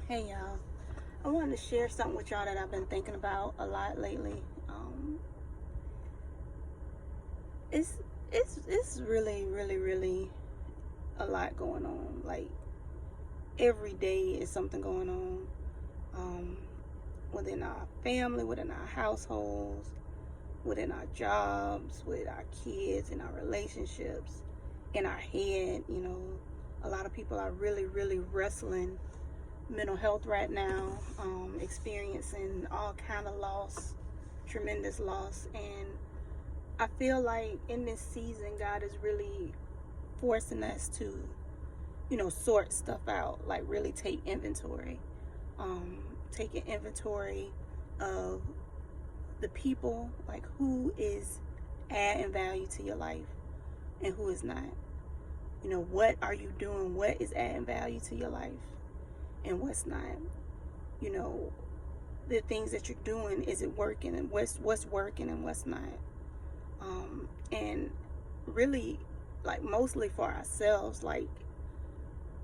Hey y'all, I wanted to share something with y'all that I've been thinking about a lot lately. It's it's really a lot going on. Like every day is something going on. Um, Within our family, within our households, within our jobs, with our kids, in our relationships, in our head. A lot of people are really wrestling mental health right now, experiencing all kind of loss, tremendous loss. And I feel like in this season God is really forcing us to sort stuff out, like really take inventory, um, taking inventory of the people, like who is adding value to your life and who is not. What are you doing? What is adding value to your life and what's not? you know the things that you're doing, is it working, and what's working and what's not. And really, like, mostly for ourselves, like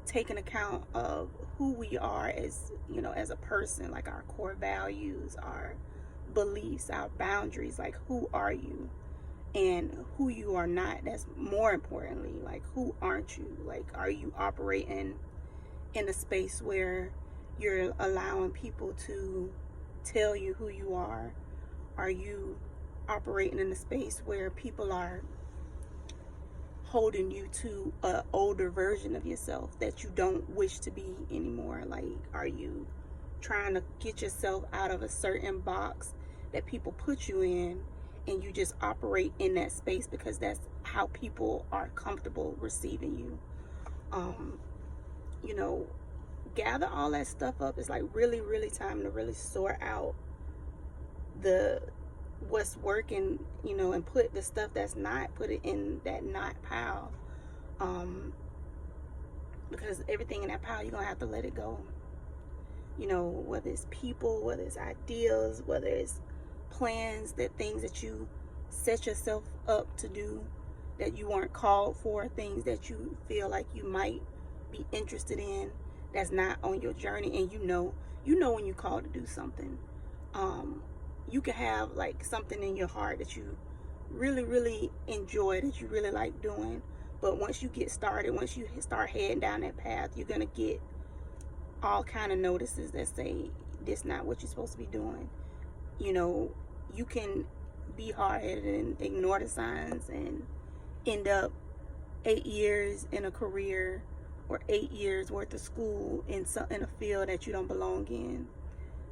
taking account of who we are as as a person, like our core values, our beliefs, our boundaries. Like, who are you and who you are not. That's more importantly, like, who aren't you? Like, are you operating in a space where you're allowing people to tell you who you are? Are you operating in a space where people are holding you to an older version of yourself that you don't wish to be anymore? Like, are you trying to get yourself out of a certain box that people put you in, and you just operate in that space because that's how people are comfortable receiving you? um you know Gather all that stuff up. It's like really time to really sort out the what's working, and put the stuff that's not, put it in that not pile. um because everything in that pile, you're gonna have to let it go. Whether it's people, whether it's ideas, whether it's plans, that things that you set yourself up to do that you weren't called for, things that you feel like you might be interested in that's not on your journey. And when you're called to do something. You can have like something in your heart that you really enjoy, that you really like doing, but once you get started, once you start heading down that path, you're gonna get all kind of notices that say this not what you're supposed to be doing. You can be hard-headed and ignore the signs and end up 8 years in a career, or 8 years worth of school in a field that you don't belong in,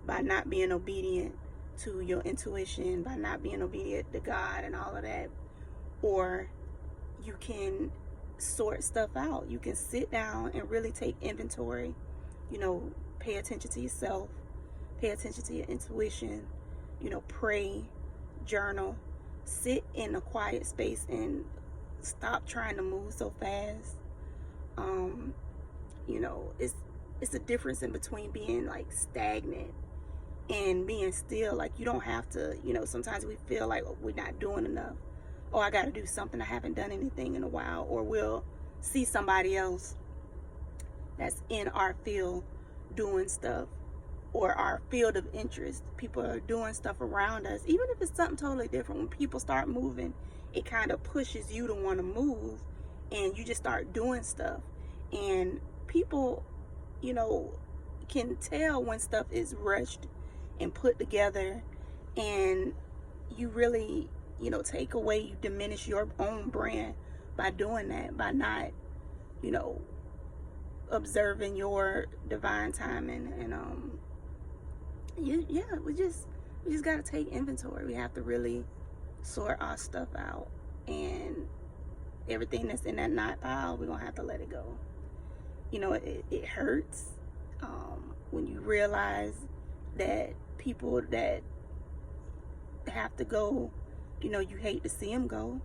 by not being obedient to your intuition, by not being obedient to God and all of that. Or you can sort stuff out. You can sit down and really take inventory. Pay attention to yourself, pay attention to your intuition, pray, journal, sit in a quiet space and stop trying to move so fast. um it's a difference in between being like stagnant and being still. Like, you don't have to, sometimes we feel like, oh, we're not doing enough, or I got to do something, I haven't done anything in a while. Or we'll see somebody else that's in our field doing stuff, or our field of interest. People are doing stuff around us, even if it's something totally different. When people start moving, it kind of pushes you to want to move, and you just start doing stuff. And people, you know, can tell when stuff is rushed and put together, and you really, take away, you diminish your own brand by doing that, by not, you know, observing your divine timing. And yeah, we just got to take inventory. We have to really sort our stuff out, and everything that's in that knot pile, we're gonna have to let it go. It hurts when you realize that people that have to go, you hate to see them go.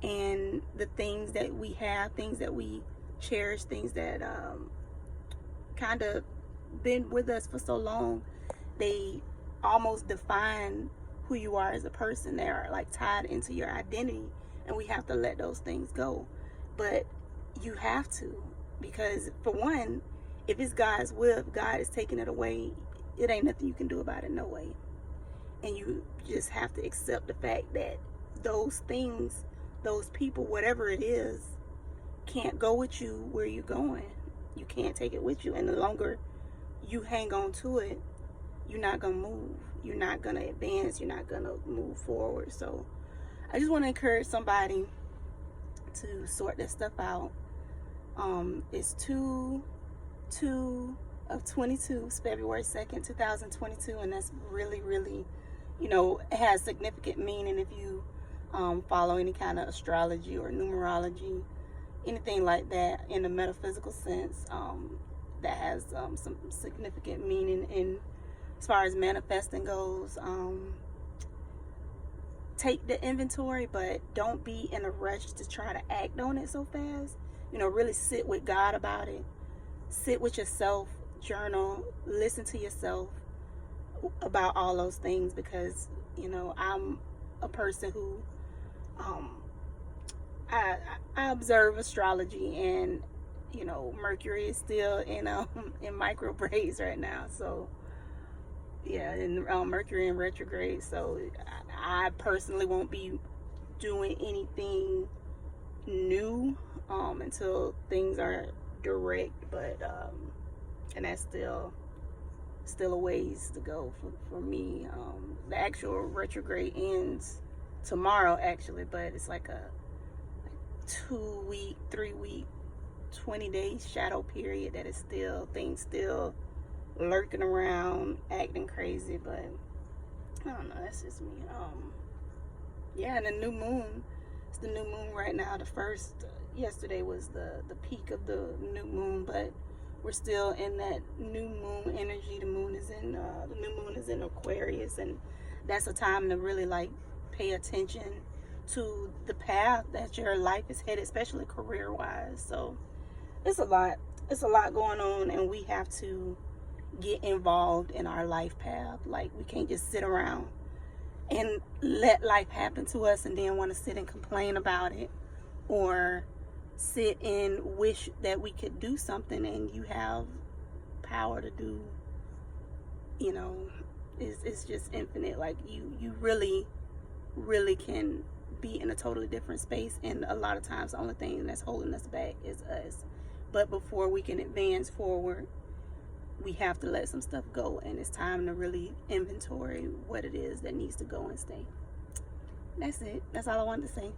And the things that we have, things that we cherish, things that kind of been with us for so long, they almost define who you are as a person. They are like tied into your identity, and we have to let those things go. But you have to, because for one, if it's God's will, if God is taking it away, it ain't nothing you can do about it, no way. And you just have to accept the fact that those things, those people, whatever it is, can't go with you where you're going. You can't take it with you. And the longer you hang on to it, you're not going to move. You're not going to advance. You're not going to move forward. So I just want to encourage somebody to sort this stuff out. It's 2/2 of 22. It's February 2nd, 2022. And that's really, really, it has significant meaning if you follow any kind of astrology or numerology, anything like that in the metaphysical sense, that has some significant meaning in as far as manifesting goes. Take the inventory, but don't be in a rush to try to act on it so fast. Really sit with God about it. Sit with yourself, journal, listen to yourself about all those things, because I'm a person who I observe astrology, and Mercury is still in microbraids right now. So yeah, and Mercury in retrograde. So I personally won't be doing anything new until things are direct. But and that's still a ways to go for me. The actual retrograde ends tomorrow, actually, but it's like a 2-week, 3-week, 20-day shadow period that is still, things still lurking around, acting crazy. But I don't know, that's just me. Yeah, and the new moon, it's the new moon right now. The first, yesterday was the peak of the new moon, but we're still in that new moon energy. The new moon is in Aquarius, and that's a time to really pay attention to the path that your life is headed, especially career-wise. So it's a lot going on, and we have to get involved in our life path. We can't just sit around and let life happen to us and then want to sit and complain about it, or sit and wish that we could do something, and you have power to do, it's just infinite. You really can be in a totally different space, and a lot of times the only thing that's holding us back is us. But before we can advance forward, we have to let some stuff go, and it's time to really inventory what it is that needs to go and stay. That's it. That's all I wanted to say.